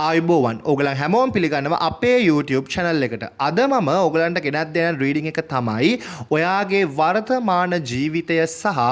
ආයුබෝවන් ඔයගලන් හැමෝම පිළිගන්නවා අපේ YouTube channel එකට. අද මම ඔයගලන්ට ගෙනත් දෙන රීඩින් එක තමයි ඔයාගේ වර්තමාන ජීවිතය සහ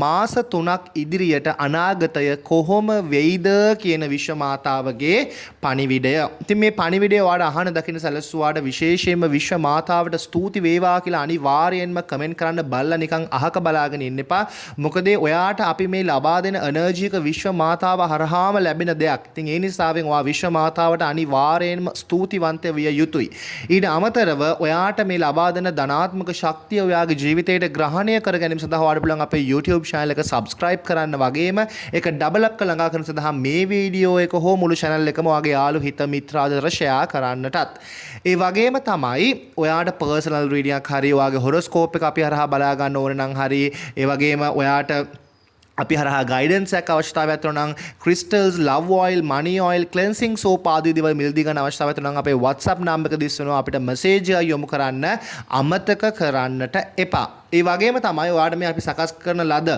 මාස 3ක් ඉදිරියට අනාගතය කොහොම වෙයිද කියන විශ්වමාතාවගේ පණිවිඩය. ඉතින් මේ පණිවිඩය ඔයාලා අහන දකින්න සැලසුවාට විශේෂයෙන්ම විශ්වමාතාවට ස්තුති වේවා කියලා අනිවාර්යයෙන්ම කමෙන්ට් කරන්න බල්ලා නිකන් අහක බලාගෙන ඉන්න එපා. මොකද ඔයාට අපි මේ ලබා දෙන එනර්ජි එක විශ්වමාතාව හරහාම ලැබෙන දෙයක්. ඉතින් ඒ නිසාවෙන් ඔයා විශ්වමාතාවට අනිවාර්යයෙන්ම ස්තුතිවන්ත විය යුතුයි. ඊට අමතරව ඔයාට මේ ලබා දෙන ධනාත්මක ශක්තිය ඔයාගේ ජීවිතයට ග්‍රහණය කර ගැනීම සඳහා ඔයාලට පුළුවන් අපේ YouTube channel එක subscribe කරන්න වගේම ඒක double up ළඟා කරන සඳහා මේ වීඩියෝ එක හෝ මුළු channel එකම ඔයාගේ යාළු හිත මිත්‍රාදර share කරන්නටත්. ඒ වගේම තමයි ඔයාට personal reading එකක් හරි ඔයාගේ horoscope එක අපි හරහා බලා ගන්න ඕන නම් හරි ඒ වගේම ඔයාට අපි හරහා ගයිඩන්ස් එකක් අවශ්‍යතාවයක් තියෙනවා නම් crystals love oil money oil cleansing soap ආදී දේවල් මිලදී ගන්න අවශ්‍යතාවයක් තියෙනවා නම් අපේ WhatsApp number එක දිස් වෙනවා අපිට message යොමු කරන්න අමතක කරන්නට එපා. ඒ වගේම තමයි ඔයාලට මේ අපි සකස් කරන ලද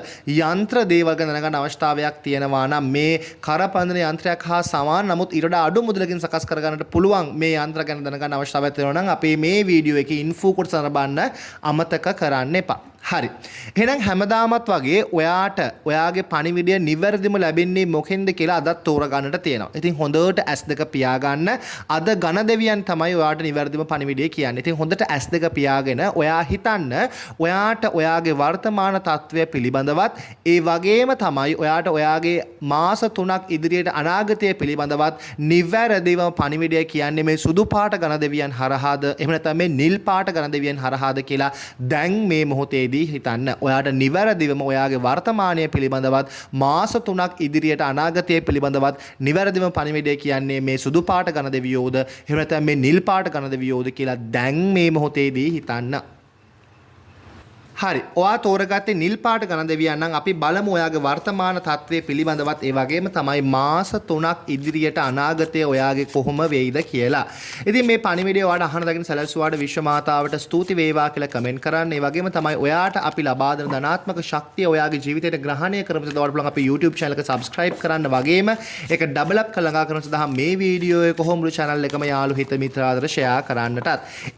යන්ත්‍ර දේවල් ගැන දැනගන්න අවශ්‍යතාවයක් තියෙනවා නම් මේ කරපන්දන යන්ත්‍රයක් හා සමාන නමුත් ඊට වඩා අඩු මුදලකින් සකස් කර ගන්නට පුළුවන් මේ යන්ත්‍ර ගැන දැනගන්න අවශ්‍යතාවයක් තියෙනවා නම් අපේ මේ වීඩියෝ එකේ info කොටස නරඹන්න අමතක කරන්න එපා. හරි. එහෙනම් හැමදාමත් වගේ ඔයාට ඔයාගේ පණිවිඩය නිවැරදිම ලැබෙන්නේ මොකෙන්ද කියලා අදත් තෝරගන්නට තියෙනවා. ඉතින් හොඳට S2 පියාගන්න. අද ඝන දෙවියන් තමයි ඔයාට නිවැරදිම පණිවිඩය කියන්නේ. ඉතින් හොඳට S2 පියාගෙන ඔයා හිතන්න ඔයාට ඔයාගේ වර්තමාන තත්ත්වය පිළිබඳවත් ඒ වගේම තමයි ඔයාට ඔයාගේ මාස 3ක් ඉදිරියට අනාගතය පිළිබඳවත් නිවැරදිම පණිවිඩය කියන්නේ මේ සුදු පාට ඝන දෙවියන් හරහාද එහෙම නැත්නම් මේ නිල් පාට ඝන දෙවියන් හරහාද කියලා දැන් මේ මොහොතේ හිතන්න. ඔයාට නිවැරදිවම ඔයාගේ වර්තමානය පිළිබඳවත් මාස 3ක් ඉදිරියට අනාගතය පිළිබඳවත් නිවැරදිම පණිවිඩය කියන්නේ මේ සුදු පාට ඝන දෙවියෝද එහෙම නැත්නම් මේ නිල් පාට ඝන දෙවියෝද කියලා දැන් මේ මොහොතේදී හිතන්න. හරි. ඔයා තෝරගත්තේ නිල් පාට ඝන දෙවියන් නම් අපි බලමු ඔයාගේ වර්තමාන තත්ත්වය පිළිබඳවත් ඒ වගේම තමයි මාස 3ක් ඉදිරියට අනාගතය ඔයාගේ කොහොම වෙයිද කියලා. ඉතින් මේ පණිවිඩය ඔයාට අහන දකින්න සැලසුවාට විශ්වමාතාවට ස්තුති වේවා කියලා කමෙන්ට් කරන්න. ඒ වගේම තමයි ඔයාට අපි ලබා දෙන ධනාත්මක ශක්තිය ඔයාගේ ජීවිතයට ග්‍රහණය කරපු සඳහා ඔයාලට පුළුවන් අපේ YouTube channel එක subscribe කරන්න වගේම ඒක double up කරලා කරන සඳහා මේ වීඩියෝ එක කොහොම මුළු channel එකම යාළු හිත මිත්‍රාදර share කරන්නටත්.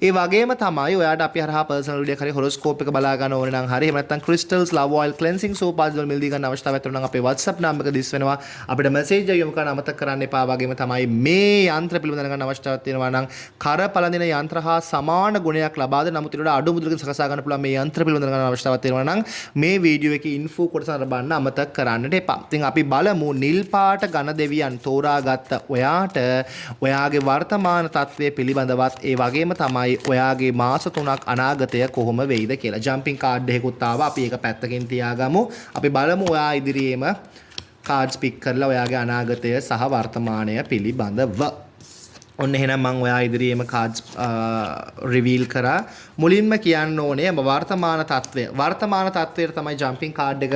ඒ වගේම තමයි ඔයාට අපි හරහා personal video එකක් හරි horoscope එක බලා ඕන නම් හරි එහෙම නැත්නම් crystals love oil cleansing soap ආදී වල මිලදී ගන්න අවශ්‍යතාවයක් තියෙනවා නම් අපේ WhatsApp number එක දිස් වෙනවා අපිට message යොමු කරන්න අමතක කරන්න එපා. වගේම තමයි මේ යන්ත්‍ර පිළිබඳව දැනගන්න අවශ්‍යතාවයක් තියෙනවා නම් කරපළඳින යන්ත්‍ර හා සමාන ගුණයක් ලබා දෙන නමුත් ඊට වඩා අඩු මුදලකින් සකසා ගන්න පුළුවන් මේ යන්ත්‍ර පිළිබඳව දැනගන්න අවශ්‍යතාවයක් තියෙනවා නම් මේ වීඩියෝ එකේ info කොටස නරඹන්න අමතක කරන්නට එපා. ඉතින් අපි බලමු නිල් පාට ඝන දෙවියන් තෝරාගත්ත ඔයාට ඔයාගේ වර්තමාන තත්ත්වය පිළිබඳවත් ඒ වගේම තමයි ඔයාගේ මාස 3ක් අනාගතය කොහොම වෙයිද කියලා. jumping card එකකුත් ආවා. අපි ඒක පැත්තකින් තියාගමු. අපි බලමු ඔයා ඉදිරියේම කාඩ්ස් පික් කරලා ඔයාගේ අනාගතය සහ වර්තමානය පිළිබඳව. ඔන්න එහෙනම් මම ඔයා ඉදිරියේම කාඩ්ස් රිවීල් කරා. මුලින්ම කියන්න ඕනේ වර්තමාන තත්ත්වය. වර්තමාන තත්ත්වයට තමයි ජම්පින් කාඩ් එක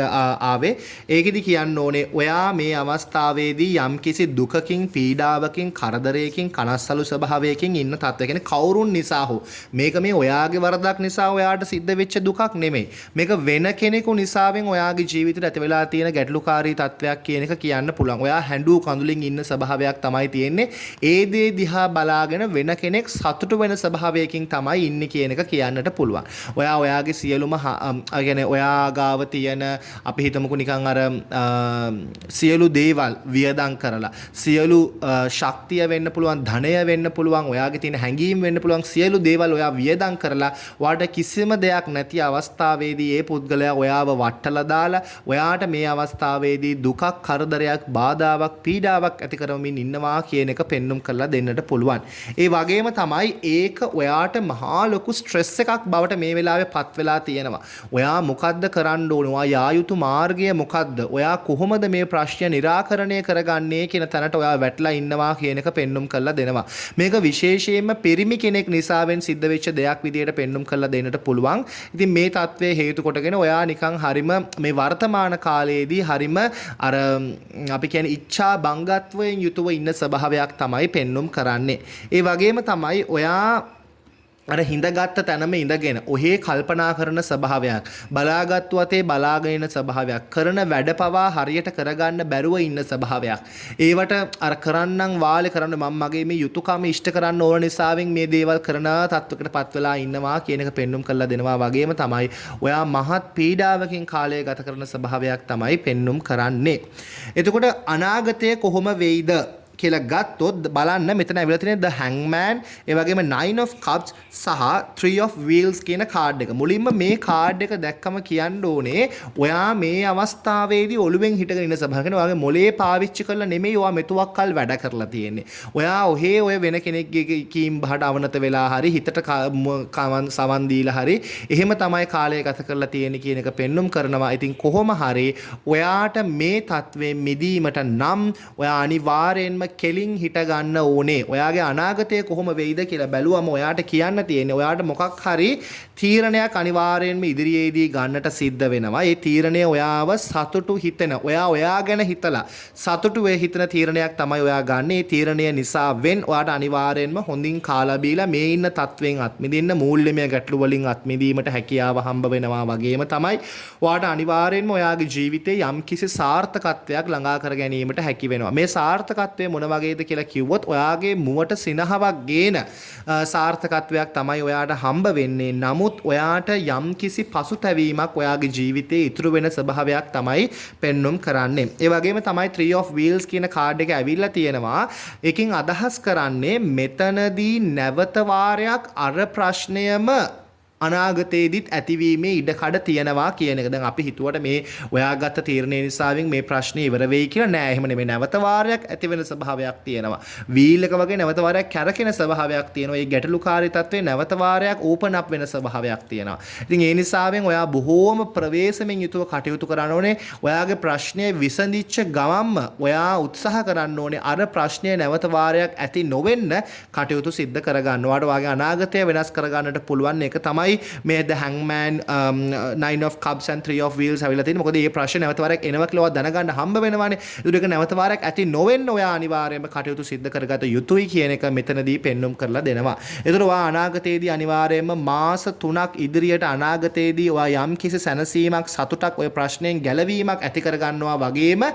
ආවේ. ඒකෙදි කියන්න ඕනේ ඔයා මේ අවස්ථාවේදී යම්කිසි දුකකින්, පීඩාවකින්, කරදරයකින්, කනස්සලු ස්වභාවයකින් ඉන්න තත්ත්වය. කියන්නේ කවුරුන් නිසා හෝ මේක මේ ඔයාගේ වරදක් නිසා ඔයාට සිද්ධ වෙච්ච දුකක් නෙමෙයි. මේක වෙන කෙනෙකු නිසාවෙන් ඔයාගේ ජීවිතේට ඇති වෙලා තියෙන ගැටලුකාරී තත්ත්වයක් කියන එක කියන්න පුළුවන්. ඔයා හැඬු කඳුලින් ඉන්න ස්වභාවයක් තමයි තියෙන්නේ. ඒ දේ බලාගෙන වෙන කෙනෙක් සතුටු වෙන ස්වභාවයකින් තමයි ඉන්නේ කියන එක කියන්නට පුළුවන්. ඔයා ඔයාගේ සියලුම يعني ඔයා ගාව තියෙන අපි හිතමුකෝ නිකන් අර සියලු දේවල් වියදම් කරලා සියලු ශක්තිය වෙන්න පුළුවන්, ධනය වෙන්න පුළුවන්, ඔයාගේ තියෙන හැඟීම් වෙන්න පුළුවන් සියලු දේවල් ඔයා වියදම් කරලා ඔයාට කිසිම දෙයක් නැති අවස්ථාවේදී ඒ පුද්ගලයා ඔයාව වටලා දාලා ඔයාට මේ අවස්ථාවේදී දුකක්, කරදරයක්, බාධාවක්, පීඩාවක් ඇති කරමින් ඉන්නවා කියන එක පෙන්눔 කරලා දෙන්නට පුළුවන්. ඒ වගේම තමයි ඒක ඔයාට මහා ලොකු ස්ට්‍රෙස් එකක් බවට මේ වෙලාවේ පත් වෙලා තියෙනවා. ඔයා මොකද්ද කරන්න ඕන? ඔයා යා යුතු මාර්ගය මොකද්ද? ඔයා කොහොමද මේ ප්‍රශ්නය निराකරණය කරගන්නේ කියන තැනට ඔයා වැටලා ඉන්නවා කියන එක පෙන්눔 කරලා දෙනවා. මේක විශේෂයෙන්ම පිරිමි කෙනෙක් නිසාවෙන් සිද්ධ වෙච්ච දෙයක් විදියට පෙන්눔 කරලා දෙන්නට පුළුවන්. ඉතින් මේ தત્ත්වයේ හේතු කොටගෙන ඔයා නිකන් හරිම මේ වර්තමාන කාලයේදී හරිම අර අපි කියන්නේ ඉච්ඡා බංගත්වයෙන් යුතුව ඉන්න ස්වභාවයක් තමයි පෙන්눔 කරන්නේ. ඒ වගේම තමයි ඔයා අර හිඳගත්ත තැනම ඉඳගෙන ඔහේ කල්පනා කරන ස්වභාවයක් බලාගත්තු අතේ බලාගෙන ඉන්න ස්වභාවයක් කරන වැඩ පවා හරියට කරගන්න බැරුව ඉන්න ස්වභාවයක් ඒවට අර කරන්නම් වාලේ කරන්න මම මගේ මේ යුතුයකම ඉෂ්ට කරන්න ඕන නිසාවෙන් මේ දේවල් කරන තත්වයකටපත් වෙලා ඉන්නවා කියන එක පෙන්눔 කරලා දෙනවා වගේම තමයි ඔයා මහත් පීඩාවකින් කාලය ගත කරන ස්වභාවයක් තමයි පෙන්눔 කරන්නේ එතකොට අනාගතය කොහොම වෙයිද කියලා ගත්තොත් බලන්න මෙතන ඇවිල්ලා තියෙන the hangman ඒ වගේම 9 of cups සහ 3 of wheels කියන කාඩ් එක. මුලින්ම මේ කාඩ් එක දැක්කම කියන්න ඕනේ ඔයා මේ අවස්ථාවේදී ඔළුවෙන් හිටගෙන ඉන්න සබහ කරන ඔයාගේ මොලේ පාවිච්චි කරලා නෙමෙයි ඔයා මෙතුවක් කල් වැඩ කරලා තියෙන්නේ. ඔයා ඔහේ ඔය වෙන කෙනෙක්ගේ කීම් බහට අවනත වෙලා හරි හිතට සවන් දීලා හරි එහෙම තමයි කාලය ගත කරලා තියෙන්නේ කියන එක පෙන්눔 කරනවා. ඉතින් කොහොම හරි ඔයාට මේ තත්වයෙන් මිදීමට නම් ඔයා අනිවාර්යෙන්ම කෙලින් හිට ගන්න ඕනේ. ඔයාගේ අනාගතය කොහොම වෙයිද කියලා බැලුවම ඔයාට කියන්න තියෙන්නේ ඔයාට මොකක් හරි තීරණයක් අනිවාර්යෙන්ම ඉදිරියේදී ගන්නට සිද්ධ වෙනවා. ඒ තීරණය ඔයාව සතුටු හිතෙන ඔයා ගැන හිතලා සතුටු වෙ හිතන තීරණයක් තමයි ඔයා ගන්න. ඒ තීරණය නිසා ඔයාට අනිවාර්යෙන්ම හොඳින් කාලා බීලා මේ ඉන්න තත්වෙන් අත්මිදින්න මූල්‍යමය ගැටලු වලින් අත්මිදීමට හැකියාව හම්බ වෙනවා වගේම තමයි ඔයාට අනිවාර්යෙන්ම ඔයාගේ ජීවිතේ යම්කිසි සාර්ථකත්වයක් ළඟා කර ගැනීමට හැකි වෙනවා. මේ සාර්ථකත්වය මොන වගේද කියලා කිව්වොත් ඔයාගේ මුවට සිනහවක් ගේන සාර්ථකත්වයක් තමයි ඔයාට හම්බ වෙන්නේ. නමුත් ඔයාට යම්කිසි පසුතැවීමක් ඔයාගේ ජීවිතේ ඉතුරු වෙන ස්වභාවයක් තමයි පෙන්눔 කරන්නේ. ඒ වගේම තමයි 3 of wheels කියන කාඩ් එක ඇවිල්ලා තියෙනවා. ඒකෙන් අදහස් කරන්නේ මෙතනදී නැවත වාරයක් අර ප්‍රශ්නයම අනාගතයේදීත් ඇතිවීමේ ඉඩකඩ තියෙනවා කියන එක. දැන් අපි හිතුවට මේ ඔයා ගත්ත තීරණය නිසාවෙන් මේ ප්‍රශ්නේ ඉවර වෙයි කියලා නෑ. එහෙම නෙමෙයි. නැවත වාරයක් ඇති වෙන ස්වභාවයක් තියෙනවා. වීල් එක වගේ නැවත වාරයක් කැරකෙන ස්වභාවයක් තියෙනවා. මේ ගැටලුකාරී තත්ත්වේ නැවත වාරයක් ඕපන් අප් වෙන ස්වභාවයක් තියෙනවා. ඉතින් ඒ නිසාවෙන් ඔයා බොහෝම ප්‍රවේශමෙන් යුතුව කටයුතු කරන්න ඕනේ. ඔයාගේ ප්‍රශ්නය විසඳිච්ච ගමන්ම ඔයා උත්සාහ කරන්න ඕනේ අර ප්‍රශ්නය නැවත වාරයක් ඇති නොවෙන්න කටයුතු සිද්ධ කරගන්න. ඔයාට ඔයාගේ අනාගතය වෙනස් කරගන්නට පුළුවන් එක තමයි මේ the hangman 9 of cups and 3 of wheels හැවිලා තියෙන්නේ. මොකද මේ ප්‍රශ්නේ නැවත වාරයක් එනවා කියලා ඔයා දැනගන්න හම්බ වෙනවානේ. ඒක නැවත වාරයක් ඇති නොවෙන්න ඔයා අනිවාර්යයෙන්ම කටයුතු සිද්ධ කරගත යුතුයි කියන එක මෙතනදී පෙන්눔 කරලා දෙනවා. ඒතර ඔයා අනාගතයේදී අනිවාර්යයෙන්ම මාස 3ක් ඉදිරියට අනාගතයේදී ඔයා යම් කිසි සැනසීමක් සතුටක් ඔය ප්‍රශ්නයෙන් ගැලවීමක් ඇති කරගන්නවා වගේම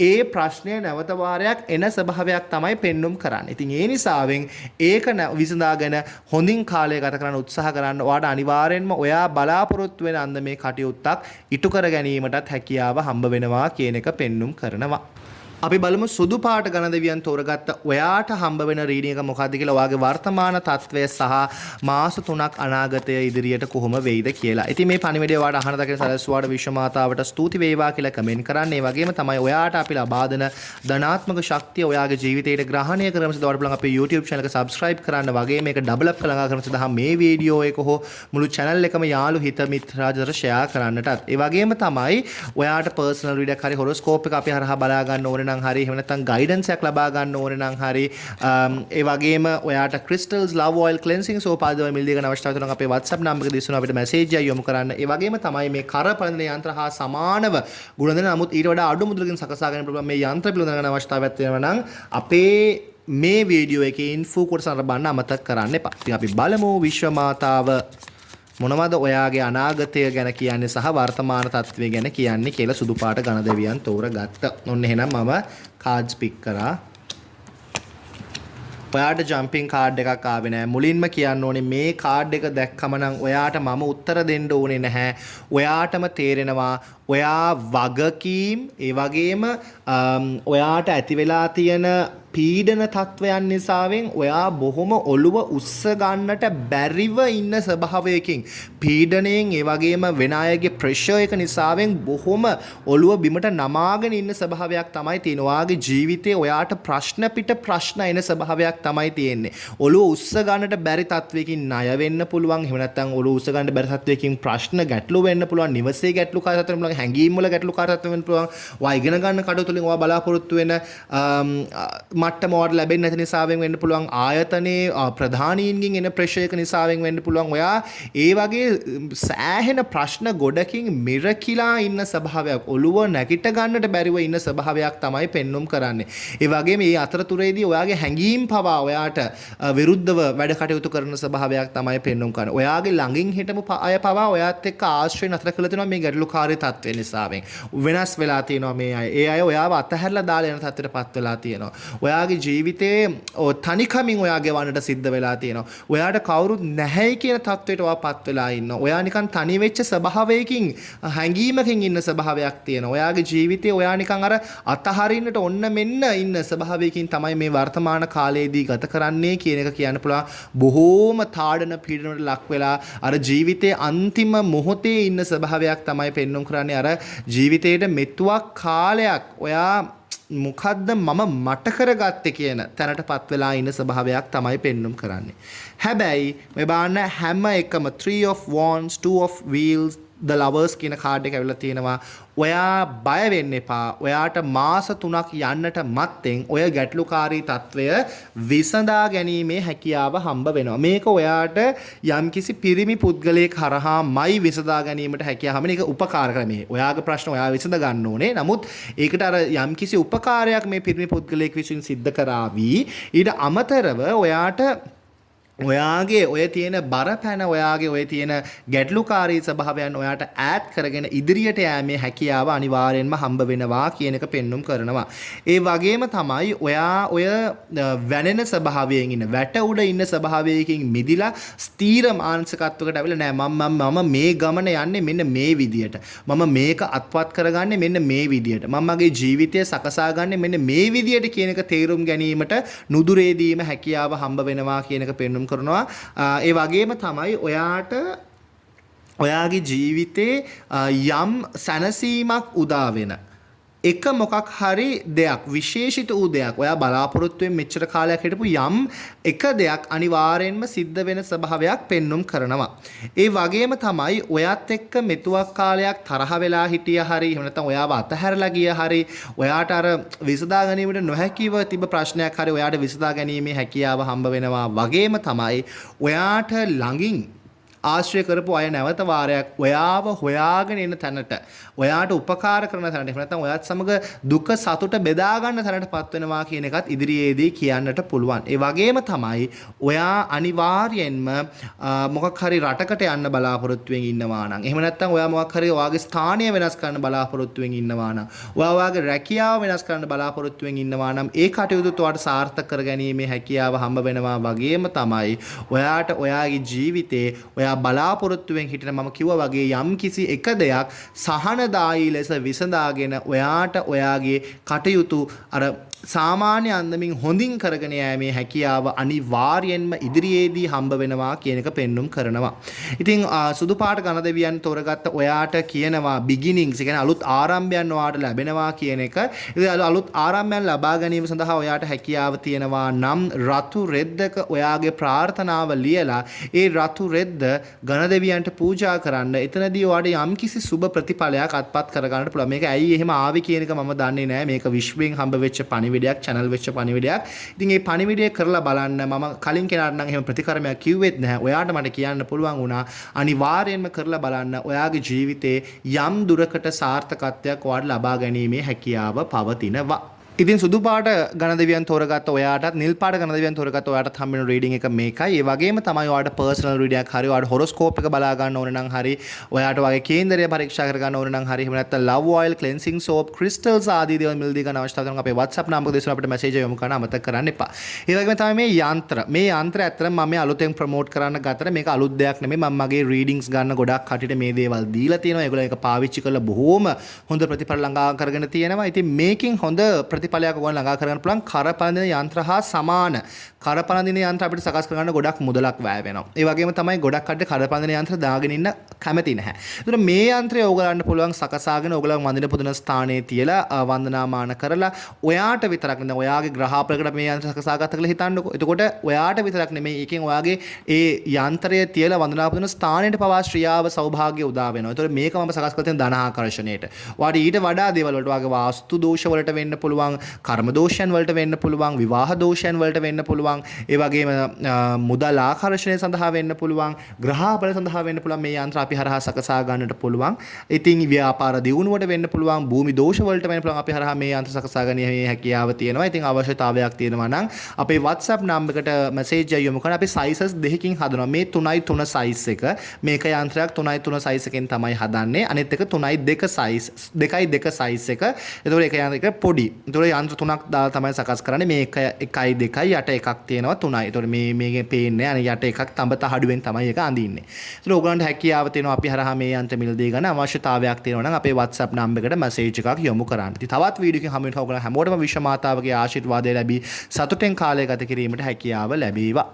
ඒ ප්‍රශ්නය නැවත වාරයක් එන ස්වභාවයක් තමයි පෙන්눔 කරන්නේ. ඉතින් ඒ නිසාවෙන් ඒක විසඳාගෙන හොඳින් කාලය ගත කරන්න උත්සාහ කරන්න ඔයාට අනිවාර්යෙන්ම ඔයා බලාපොරොත්තු වෙන අන්දමේ කටයුත්තක් ඉටු කර ගැනීමටත් හැකියාව හම්බ වෙනවා කියන එක පෙන්눔 කරනවා. අපි බලමු සුදු පාට ගණ දෙවියන් තෝරගත්ත ඔයාට හම්බ වෙන රීඩින් එක මොකක්ද කියලා ඔයාගේ වර්තමාන තත්වය සහ මාස 3ක් අනාගතය ඉදිරියට කොහොම වෙයිද කියලා. ඉතින් මේ පණිවිඩය ඔයාට අහන දකින සරස්වාට විශ්ව මාතාවට ස්තුති වේවා කියලා කමෙන්ට් කරන්න. ඒ වගේම තමයි ඔයාට අපි ලබා දෙන ධනාත්මක ශක්තිය ඔයාගේ ජීවිතයට ග්‍රහණය කරගන්න සදවට බලන්න අපේ YouTube channel එක subscribe කරන්න වගේ මේක double up කරලා කරන සඳහා මේ වීඩියෝ එක හෝ මුළු channel එකම යාළු හිත මිත්‍රාදර share කරන්නටත්. ඒ වගේම තමයි ඔයාට personal read එකක් හරි horoscope එක අපි හරහා බලා ගන්න ඕනේ නම් හරි එහෙම නැත්නම් ගයිඩන්ස් එකක් ලබා ගන්න ඕනේ නම් හරි ඒ වගේම ඔයාට crystals love oil cleansing soap ආදී මිල් දෙක අවශ්‍යතාවය තුන අපේ WhatsApp නම්බර එක දිස්වන අපිට මැසේජ් එකක් යොමු කරන්න. ඒ වගේම තමයි මේ කරපළඳන යන්ත්‍ර හා සමානව ගුණ දෙන නමුත් ඊට වඩා අඩු මුදලකින් සකසා ගන්න පුළුවන් මේ යන්ත්‍ර පිළිබඳව ගන්න අවශ්‍යතාවයක් තියෙනවා නම් අපේ මේ වීඩියෝ එකේ info කොටස අරබන්න අමතක කරන්න එපා. ඉතින් අපි බලමු විශ්ව මාතාව මොනවද ඔයාගේ අනාගතය ගැන කියන්නේ සහ වර්තමාන තත්ත්වය ගැන කියන්නේ කියලා සුදු පාට ඝන දෙවියන් තෝරගත්ත. ඔන්න එහෙනම් මම කාඩ්ස් පික් කරා. ඔයාට ජම්පින් කාඩ් එකක් ආවේ නැහැ. මුලින්ම කියන්න ඕනේ මේ කාඩ් එක දැක්කම නම් ඔයාට මම උත්තර දෙන්න ඕනේ නැහැ. ඔයාටම තේරෙනවා ඔයා වගකීම් ඒ වගේම ඔයාට ඇති වෙලා තියෙන පීඩන තත්වයන් නිසාවෙන් ඔයා බොහොම ඔළුව උස්ස ගන්නට බැරිව ඉන්න ස්වභාවයකින් පීඩණයෙන් ඒ වගේම වෙන අයගේ ප්‍රෙෂර් එක නිසාවෙන් බොහොම ඔළුව බිමට නමාගෙන ඉන්න ස්වභාවයක් තමයි තියෙන. ඔයාගේ ජීවිතේ ඔයාට ප්‍රශ්න පිට ප්‍රශ්න එන ස්වභාවයක් තමයි තියෙන්නේ. ඔළුව උස්ස ගන්නට බැරි තත්වයකින් ණය වෙන්න පුළුවන්. එහෙම නැත්නම් ඔළුව උස්ස ගන්න බැරි තත්වයකින් ප්‍රශ්න ගැටලු වෙන්න පුළුවන්. නිවසේ ගැටලුකාරී තත්ත්වෙ වෙන්න පුළුවන්. හැඟීම් වල ගැටලුකාරී තත්ත්වෙ වෙන්න පුළුවන්. ඔයා ඉගෙන ගන්න කඩතුලින් ඔයා බලාපොරොත්තු වෙන මට්ටම ඔයාලට ලැබෙන්නේ නැති නිසාවෙන් වෙන්න පුළුවන්. ආයතනයේ ප්‍රධානීන්ගෙන් එන ප්‍රෙෂර් එක නිසාවෙන් වෙන්න පුළුවන්. ඔයා ඒ වගේ සෑහෙන ප්‍රශ්න ගොඩකින් මිරකිලා ඉන්න ස්වභාවයක්, ඔළුව නැගිට ගන්නට බැරිව ඉන්න ස්වභාවයක් තමයි පෙන්눔 කරන්නේ. ඒ වගේම මේ අතරතුරේදී ඔයාගේ හැඟීම් පවා ඔයාට විරුද්ධව වැඩ කටයුතු කරන ස්වභාවයක් තමයි පෙන්눔 කරන්නේ. ඔයාගේ ළඟින් හිටපු අය පවා ඔයාත් එක්ක ආශ්‍රය නතර කළ තියෙනවා මේ ගැටලුකාරී තත්ත්වය නිසාවෙන්. වෙනස් වෙලා තියෙනවා මේ අය. ඒ අය ඔයාව අතහැරලා දාලා යන තත්ත්වයටපත් වෙලා තියෙනවා. ඔයාගේ ජීවිතේ තනිකමින් ඔයා ගෙවන්නට සිද්ධ වෙලා තියෙනවා. ඔයාට කවුරුත් නැහැයි කියන තත්ත්වයට ඔයාපත් වෙලා ඉන්නවා. ඔයා නිකන් තනි වෙච්ච ස්වභාවයකින් හැඟීමකින් ඉන්න ස්වභාවයක් තියෙනවා. ඔයාගේ ජීවිතේ ඔයා නිකන් අර අතහරින්නට ඔන්න මෙන්න ඉන්න ස්වභාවයකින් තමයි මේ වර්තමාන කාලයේදී ගත කරන්නේ කියන එක කියන්න පුළුවන්. බොහෝම තාඩන පීඩනවලට ලක් වෙලා අර ජීවිතයේ අන්තිම මොහොතේ ඉන්න ස්වභාවයක් තමයි පෙන්වන්න කරන්නේ. අර ජීවිතේට මෙතුවක් කාලයක් ඔයා මොකද්ද මම මට කරගත්තේ කියන තැනටපත් වෙලා ඉන්න ස්වභාවයක් තමයි පෙන්눔 කරන්නේ. හැබැයි මේ බලන්න හැම එකම 3 of wands 2 of wheels the lovers කියන කාඩ් එක ඇවිල්ලා තියෙනවා. ඔයා බය වෙන්න එපා. ඔයාට මාස 3ක් යන්නට මත්තෙන් ඔය ගැටලුකාරී තත්වය විසඳා ගැනීමේ හැකියාව හම්බ වෙනවා. මේක ඔයාට යම්කිසි පිරිමි පුද්ගලයෙක් හරහාමයි විසඳා ගැනීමට හැකියාව. මේක උපකාර ක්‍රමය. ඔයාගේ ප්‍රශ්න ඔයා විසඳ ගන්න ඕනේ. නමුත් ඒකට අර යම්කිසි උපකාරයක් මේ පිරිමි පුද්ගලයෙක් විසින් සිද්ධ කරાવી. ඊට අමතරව ඔයාට ඔයාගේ ඔය තියෙන බරපැන ඔයාගේ ඔය තියෙන ගැටලුකාරී ස්වභාවයන් ඔයාට ඈඩ් කරගෙන ඉදිරියට යෑමේ හැකියාව අනිවාර්යෙන්ම හම්බ වෙනවා කියන එක පෙන්눔 කරනවා. ඒ වගේම තමයි ඔයා ඔය වැනෙන ස්වභාවයෙන් ඉන්න වැට උඩ ඉන්න ස්වභාවයකින් මිදිලා ස්ථීර මානසිකත්වයකට අවිලා නෑ මම මේ ගමන යන්නේ මෙන්න මේ විදියට. මම මේක අත්පත් කරගන්නේ මෙන්න මේ විදියට. මම මගේ ජීවිතය සකසා ගන්නේ මෙන්න මේ විදියට කියන එක තේරුම් ගැනීමට නුදුරේදීම හැකියාව හම්බ වෙනවා කියන එක පෙන්눔 කරනවා. ඒ වගේම තමයි ඔයාට ඔයාගේ ජීවිතේ යම් සැනසීමක් උදා වෙන එක මොකක් හරි දෙයක් විශේෂිත වූ දෙයක් ඔයා බලාපොරොත්තුවෙන් මෙච්චර කාලයක් හිටපු යම් එක දෙයක් අනිවාර්යෙන්ම සිද්ධ වෙන ස්වභාවයක් පෙන්눔 කරනවා. ඒ වගේම තමයි ඔයත් එක්ක මෙතුවක් කාලයක් තරහ වෙලා හිටිය හරි එහෙම නැත්නම් ඔයාව අතහැරලා ගිය හරි ඔයාට අර විසඳා ගැනීමට නොහැකිව තිබ්බ ප්‍රශ්නයක් හරි ඔයාට විසඳා ගැනීමේ හැකියාව හම්බ වෙනවා. වගේම තමයි ඔයාට ළඟින් ආශ්‍රය කරපු අය නැවත වාරයක් ඔයාව හොයාගෙන එන තැනට ඔයාට උපකාර කරන තැනට එහෙම නැත්නම් ඔයාත් සමග දුක සතුට බෙදා ගන්න තැනටපත් වෙනවා කියන එකත් ඉදිරියේදී කියන්නට පුළුවන්. ඒ වගේම තමයි ඔයා අනිවාර්යෙන්ම මොකක් හරි රටකට යන්න බලාපොරොත්තුවෙන් ඉන්නවා නම් එහෙම නැත්නම් ඔයා මොකක් හරි ඔයාගේ ස්ථානය වෙනස් කරන්න බලාපොරොත්තුවෙන් ඉන්නවා නම් ඔයා ඔයාගේ රැකියාව වෙනස් කරන්න බලාපොරොත්තුවෙන් ඉන්නවා නම් ඒ කටයුතු ඔයාට සාර්ථක කරගැනීමේ හැකියාව හම්බ වෙනවා. වගේම තමයි ඔයාට ඔයාගේ ජීවිතේ ඔයා බලාපොරොත්තුවෙන් හිටින මම කිව්වා වගේ යම් කිසි එක දෙයක් සහනදායී ලෙස විසඳාගෙන ඔයාට ඔයාගේ කටයුතු අර සාමාන්‍ය අන්දමින් හොඳින් කරගෙන යෑමේ හැකියාව අනිවාර්යෙන්ම ඉදිරියේදී හම්බ වෙනවා කියන එක පෙන්눔 කරනවා. ඉතින් සුදු පාට ගණදෙවියන් තෝරගත්ත ඔයාට කියනවා බිගිනින්ග්ස් කියන්නේ අලුත් ආරම්භයන් ඔයාට ලැබෙනවා කියන එක. ඉතින් අලුත් ආරම්භයන් ලබා ගැනීම සඳහා ඔයාට හැකියාව තියෙනවා නම් රතු රෙද්දක ඔයාගේ ප්‍රාර්ථනාව ලියලා ඒ රතු රෙද්ද ගණදෙවියන්ට පූජා කරන්න. එතනදී ඔයාට යම්කිසි සුබ ප්‍රතිඵලයක් අත්පත් කරගන්නට පුළුවන්. මේක ඇයි එහෙම ආවේ කියන එක මම දන්නේ නැහැ. මේක විශ්වයෙන් හම්බ වෙච්ච පණිවිඩයක්, channel වෙච්ච පණිවිඩයක්. ඉතින් මේ පණිවිඩය කරලා බලන්න. මම කලින් කෙනාට නම් එහෙම ප්‍රතිකර්මයක් කිව්වෙත් නැහැ. ඔයාට මට කියන්න පුළුවන් වුණා අනිවාර්යයෙන්ම කරලා බලන්න. ඔයාගේ ජීවිතේ යම් දුරකට සාර්ථකත්වයක් ඔයාට ලබා ගැනීමේ හැකියාව පවතිනවා. ඉතින් සුදු පාට ගණදෙවියන් තෝරගත්ත ඔයාටත් නිල් පාට ගණදෙවියන් තෝරගත්ත ඔයාටත් හම්බ වෙන රීඩින් එක මේකයි. ඒ වගේම තමයි ඔයාට පර්සනල් රීඩින් එකක් හරි ඔයාට හොරොස්කෝප් එක බලා ගන්න ඕන නම් හරි ඔයාට වගේ කේන්දරය පරීක්ෂා කර ගන්න ඕන නම් හරි එහෙම නැත්නම් ලව් ඔයිල් ක්ලෙන්සිං සෝප් ක්‍රිස්ටල්ස් ආදී දේවල් මිලදී ගන්න අවශ්‍යතාව තියෙනවා. අපේ WhatsApp නම්බර දෙසන අපිට මැසේජ් එක යොමු කරන්න අමතක කරන්න එපා. ඒ වගේම තමයි මේ යන්ත්‍ර. මේ යන්ත්‍ර ඇත්තටම මම මේ අලුතෙන් ප්‍රොමෝට් කරන්න ගත්තට මේක අලුත් දෙයක් නෙමෙයි. මම මගේ රීඩින්ග්ස් ගන්න ගොඩක් කටියට මේ දේවල් දීලා තියෙනවා. ඒගොල්ලෝ ඒක පාවිච්චි කරලා බොහෝම හොඳ ප්‍රතිඵල ළඟා කරගෙන තියෙනවා. ඉතින් මේකෙන් හොඳ ප්‍රතිඵලයක් ඔයගොල්ලෝ ළඟා කරගන්න පුළුවන්. කරපළඳින යන්ත්‍ර හා සමාන කරපළඳින යන්ත්‍ර අපිට සකස් කරගන්න ගොඩක් මුදලක් වැය වෙනවා. ඒ වගේම තමයි ගොඩක් කඩේ කරපළඳින යන්ත්‍ර දාගෙන ඉන්න කැමති නැහැ. ඒතර මේ යන්ත්‍රය ඕගලන්ට පුළුවන් සකසාගෙන ඕගලන් වඳින පුදන ස්ථානයේ තියලා වන්දනාමාන කරලා ඔයාට විතරක් නෙවෙයි ඔයාගේ ග්‍රහාපලකට මේ යන්ත්‍ර සකසාගත්ත කියලා හිතන්නකෝ. එතකොට ඔයාට විතරක් නෙමෙයි ඒකෙන් ඔයාගේ ඒ යන්ත්‍රය තියලා වන්දනා පුදන ස්ථානයට පවා ශ්‍රියාව සෞභාග්‍ය උදා වෙනවා. ඒතර මේක මම සකස් කරලා තියෙන ධන ආකර්ෂණයට. ඔයාට ඊට වඩා දේවල් වලට ඔයාගේ වාස්තු දෝෂ වලට වෙන්න පුළුවන්. කර්ම දෝෂයන් වලට වෙන්න පුළුවන්, විවාහ දෝෂයන් වලට වෙන්න පුළුවන්, ඒ වගේම මුදල් ආකර්ෂණය සඳහා වෙන්න පුළුවන්, ග්‍රහබල සඳහා වෙන්න පුළුවන්. මේ යන්ත්‍ර අපි හරහා සකසා ගන්නට පුළුවන්. ඉතින් ව්‍යාපාර දියුණුවට වෙන්න පුළුවන්, භූමි දෝෂ වලට වෙන්න පුළුවන්. අපි හරහා මේ යන්ත්‍ර සකසා ගැනීමේ හැකියාව තියෙනවා. ඉතින් අවශ්‍යතාවයක් තියෙනවා නම් අපේ WhatsApp නම්බරයකට මැසේජ් එක යොමු කරලා අපි sizes දෙකකින් හදනවා. මේ 3x3 size එක. මේක යන්ත්‍රයක් 3x3 size එකෙන් තමයි හදන්නේ. අනිත් එක 3x2 size 2x2 size එක. ඒතකොට ඒක යන්ත්‍ර එක පොඩි. ඒතකොට යන්ත්‍ර තුනක් දාලා තමයි සකස් කරන්නේ. මේ 1යි 2යි යට එකක් තියෙනවා 3යි. ඒතකොට මේකේ පේන්නේ අනේ යට එකක් තඹ තහඩුවෙන් තමයි ඒක අඳින්නේ. ඒතකොට ඔයගලන්ට හැකියාව තියෙනවා අපි හරහා මේ යන්ත්‍ර මිලදී ගන්න අවශ්‍යතාවයක් තියෙනවා නම් අපේ WhatsApp නම්බරයකට මැසේජ් එකක් යොමු කරන්න. ඉතින් තවත් වීඩියෝ එකකින් හමු වෙනවා. ඔයගලන් හැමෝටම විශ්ව මාතාවගේ ආශිර්වාදය ලැබී සතුටෙන් කාලය ගත කිරීමට හැකියාව ලැබේවා.